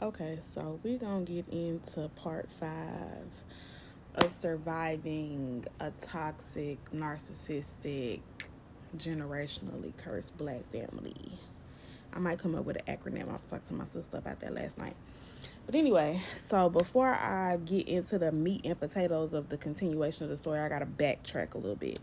Okay, so we're gonna get into part 5 of surviving a toxic, narcissistic, generationally cursed black family. I might come up with an acronym. I was talking to my sister about that last night. But anyway, so before I get into the meat and potatoes of the continuation of the story, I gotta backtrack a little bit.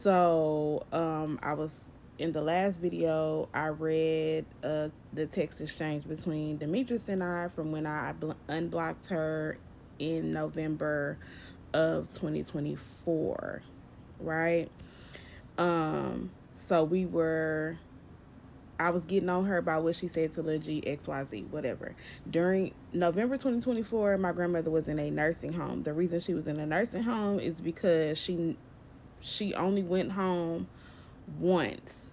I was in the last video. I read the text exchange between Demetrius and I from when I unblocked her in November of 2024, right? So we were I was getting on her about what she said to Lil G, XYZ, whatever. During November 2024, my grandmother was in a nursing home. The reason she was in a nursing home is because she only went home once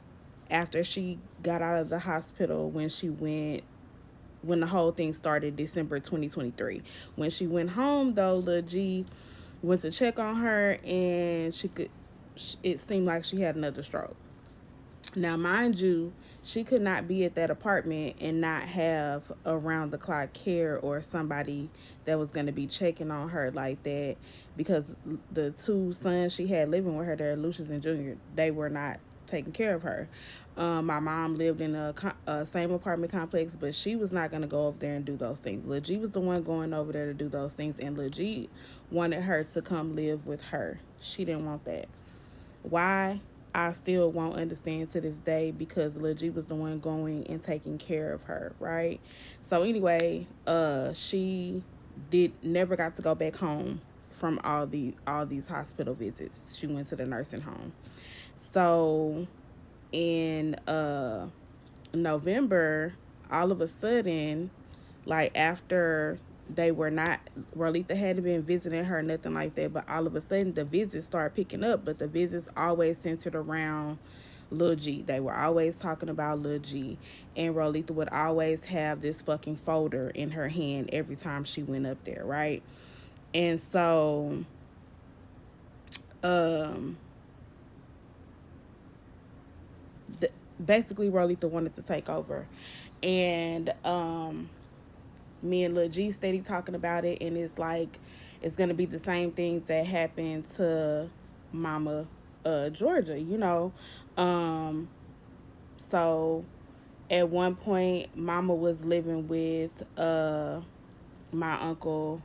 after she got out of the hospital when the whole thing started December 2023. When she went home though, Lil G went to check on her and it seemed like she had another stroke. Now, mind you, she could not be at that apartment and not have around the clock care or somebody that was going to be checking on her like that, because the two sons she had living with her there, Lucius and Junior, they were not taking care of her. My mom lived in a same apartment complex, but she was not going to go over there and do those things. Lil G was the one going over there to do those things, and Lil G wanted her to come live with her. She didn't want that. Why? I still won't understand to this day, because Lil G was the one going and taking care of her, right? So anyway, she did never got to go back home from all these hospital visits. She went to the nursing home. So in November, all of a sudden, like after they were not, Rolita hadn't been visiting her, nothing like that, but all of a sudden the visits started picking up, but the visits always centered around Lil G. They were always talking about Lil G, and Rolita would always have this fucking folder in her hand every time she went up there, right? And so um the, basically Rolita wanted to take over, and me and Lil G steady talking about it, and it's like it's gonna be the same things that happened to Mama Georgia, you know. Um, so at one point, Mama was living with my uncle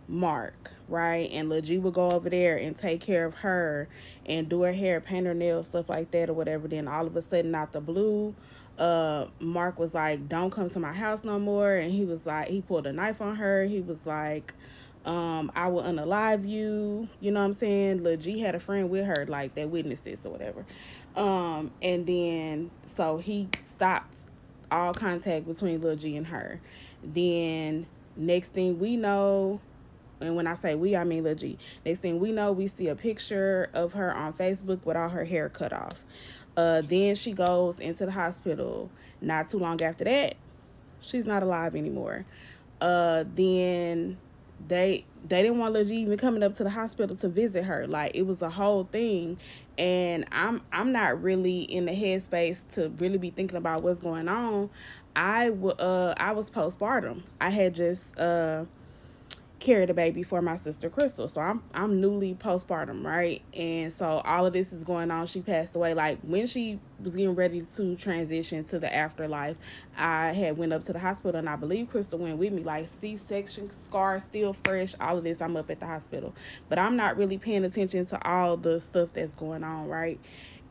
Mark, right? And Lil G would go over there and take care of her and do her hair, paint her nails, stuff like that or whatever. Then all of a sudden, out the blue, Mark was like, "Don't come to my house no more." And he was like, he pulled a knife on her. He was like, "I will unalive you." You know what I'm saying? Lil G had a friend with her, like that witnessed this or whatever. And then so he stopped all contact between Lil G and her. Then next thing we know, and when I say we, I mean Lil G. Next thing we know, we see a picture of her on Facebook with all her hair cut off. Then she goes into the hospital. Not too long after that, she's not alive anymore. Then they didn't want Lil G even coming up to the hospital to visit her. Like it was a whole thing, and I'm not really in the headspace to really be thinking about what's going on. I was postpartum. I had just carried a baby for my sister Crystal. So I'm newly postpartum, right? And so all of this is going on. She passed away. Like when she was getting ready to transition to the afterlife, I had went up to the hospital, and I believe Crystal went with me. Like C-section scar still fresh, all of this. I'm up at the hospital. But I'm not really paying attention to all the stuff that's going on, right?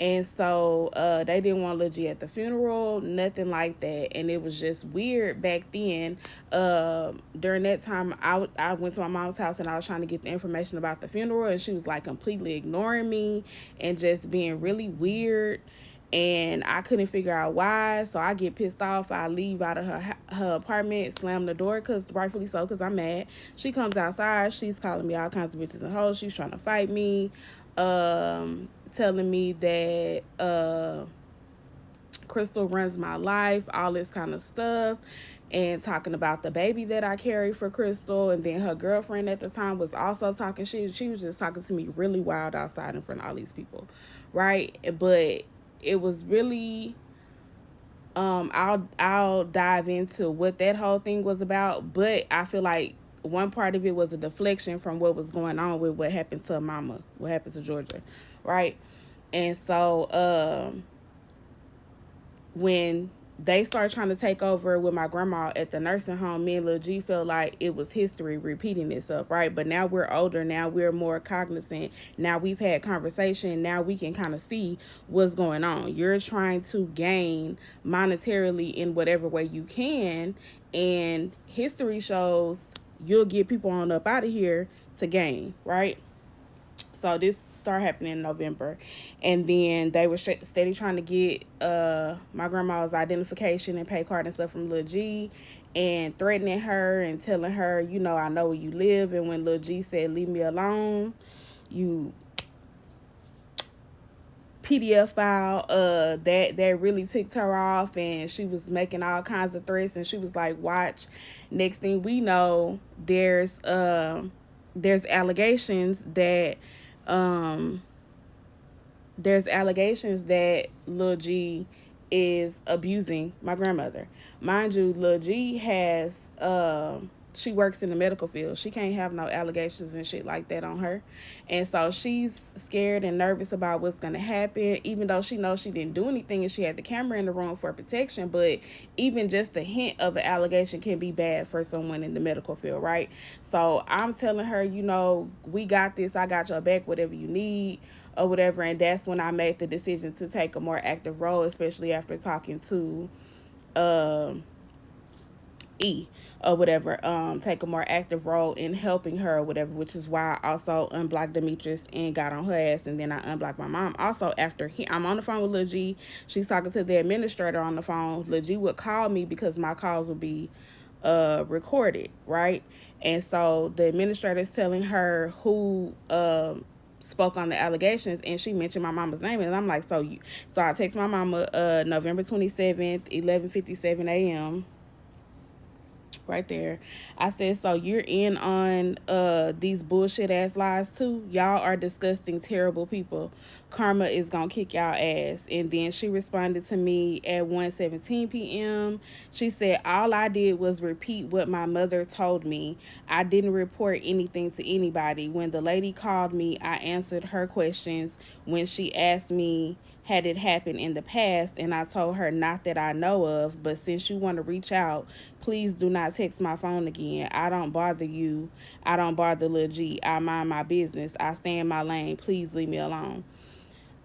And so they didn't want Lil G at the funeral, nothing like that. And it was just weird back then. During that time, I went to my mom's house and I was trying to get the information about the funeral, and she was like completely ignoring me and just being really weird. And I couldn't figure out why, so I get pissed off. I leave out of her apartment, slam the door, because rightfully so, because I'm mad. She comes outside, she's calling me all kinds of bitches and hoes. She's trying to fight me, telling me that Crystal runs my life, all this kind of stuff, and talking about the baby that I carry for Crystal. And then her girlfriend at the time was also talking shit. She was just talking to me really wild outside in front of all these people, right? But it was really I'll dive into what that whole thing was about, but I feel like one part of it was a deflection from what was going on with what happened to mama, what happened to Georgia, right? And so when they started trying to take over with my grandma at the nursing home, me and Lil G felt like it was history repeating itself, right? But now we're older, now we're more cognizant, now we've had conversation, now we can kind of see what's going on. You're trying to gain monetarily in whatever way you can, and history shows you'll get people on up out of here to gain, right? So this started happening in November, and then they were steady trying to get my grandma's identification and pay card and stuff from Lil G, and threatening her and telling her, you know, I know where you live. And when Lil G said, leave me alone, you PDF file, that really ticked her off, and she was making all kinds of threats, and she was like, watch. Next thing we know, there's allegations that um there's allegations that Lil G is abusing my grandmother. Mind you, Lil G has she works in the medical field. She can't have no allegations and shit like that on her. And so she's scared and nervous about what's going to happen, even though she knows she didn't do anything and she had the camera in the room for protection. But even just the hint of an allegation can be bad for someone in the medical field, right? So I'm telling her, you know, we got this. I got your back, whatever you need or whatever. And that's when I made the decision to take a more active role, especially after talking to E or whatever, take a more active role in helping her or whatever, which is why I also unblocked Demetrius and got on her ass, and then I unblocked my mom. Also, after I'm on the phone with Lil G, she's talking to the administrator on the phone. Lil G would call me because my calls would be recorded, right? And so the administrator is telling her who spoke on the allegations, and she mentioned my mama's name, and I'm like, so I text my mama November 27th, 11:57 a.m. right there. I said, so you're in on these bullshit ass lies too? Y'all are disgusting, terrible people. Karma is gonna kick y'all ass. And then she responded to me at 1:17 p.m. She said, all I did was repeat what my mother told me. I didn't report anything to anybody. When the lady called me, I answered her questions. When she asked me had it happened in the past, and I told her not that I know of, but since you want to reach out, please do not text my phone again. I don't bother you. I don't bother Lil G. I mind my business. I stay in my lane. Please leave me alone.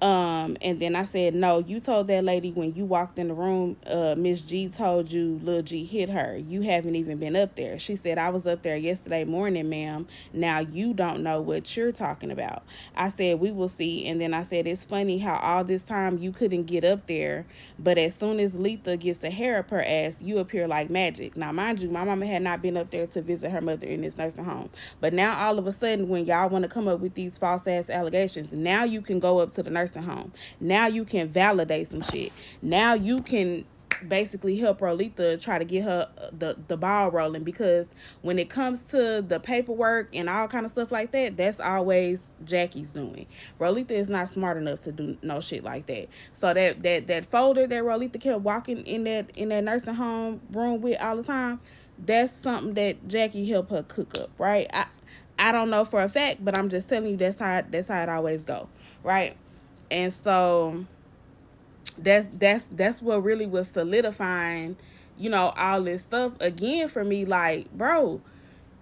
And then I said, no, you told that lady when you walked in the room, Miss G told you Lil G hit her. You haven't even been up there. She said, I was up there yesterday morning, ma'am. Now you don't know what you're talking about. I said, we will see. And then I said, it's funny how all this time you couldn't get up there, but as soon as Letha gets a hair up her ass, you appear like magic. Now, mind you, my mama had not been up there to visit her mother in this nursing home. But now all of a sudden, when y'all want to come up with these false ass allegations, now you can go up to the nursing home. Now you can validate some shit. Now you can basically help Rolita try to get her the ball rolling, because when it comes to the paperwork and all kind of stuff like that, that's always Jackie's doing. Rolita is not smart enough to do no shit like that. So that folder that Rolita kept walking in that nursing home room with all the time, that's something that Jackie helped her cook up, right? I don't know for a fact, but I'm just telling you that's how it always go, right? And so that's what really was solidifying, you know, all this stuff again for me. Like, bro,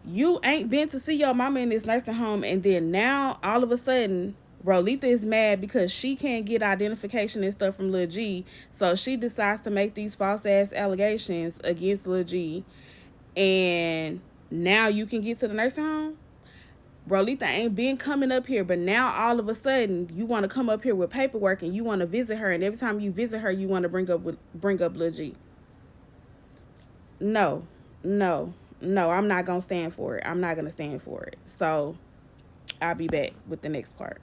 you ain't been to see your mama in this nursing home, and then now all of a sudden Rolita is mad because she can't get identification and stuff from Lil G, so she decides to make these false ass allegations against Lil G, and now you can get to the nursing home. Rolita ain't been coming up here, but now all of a sudden you want to come up here with paperwork and you want to visit her, and every time you visit her, you want to bring up Lil G. No, no, no, I'm not gonna stand for it. I'm not gonna stand for it. So I'll be back with the next part.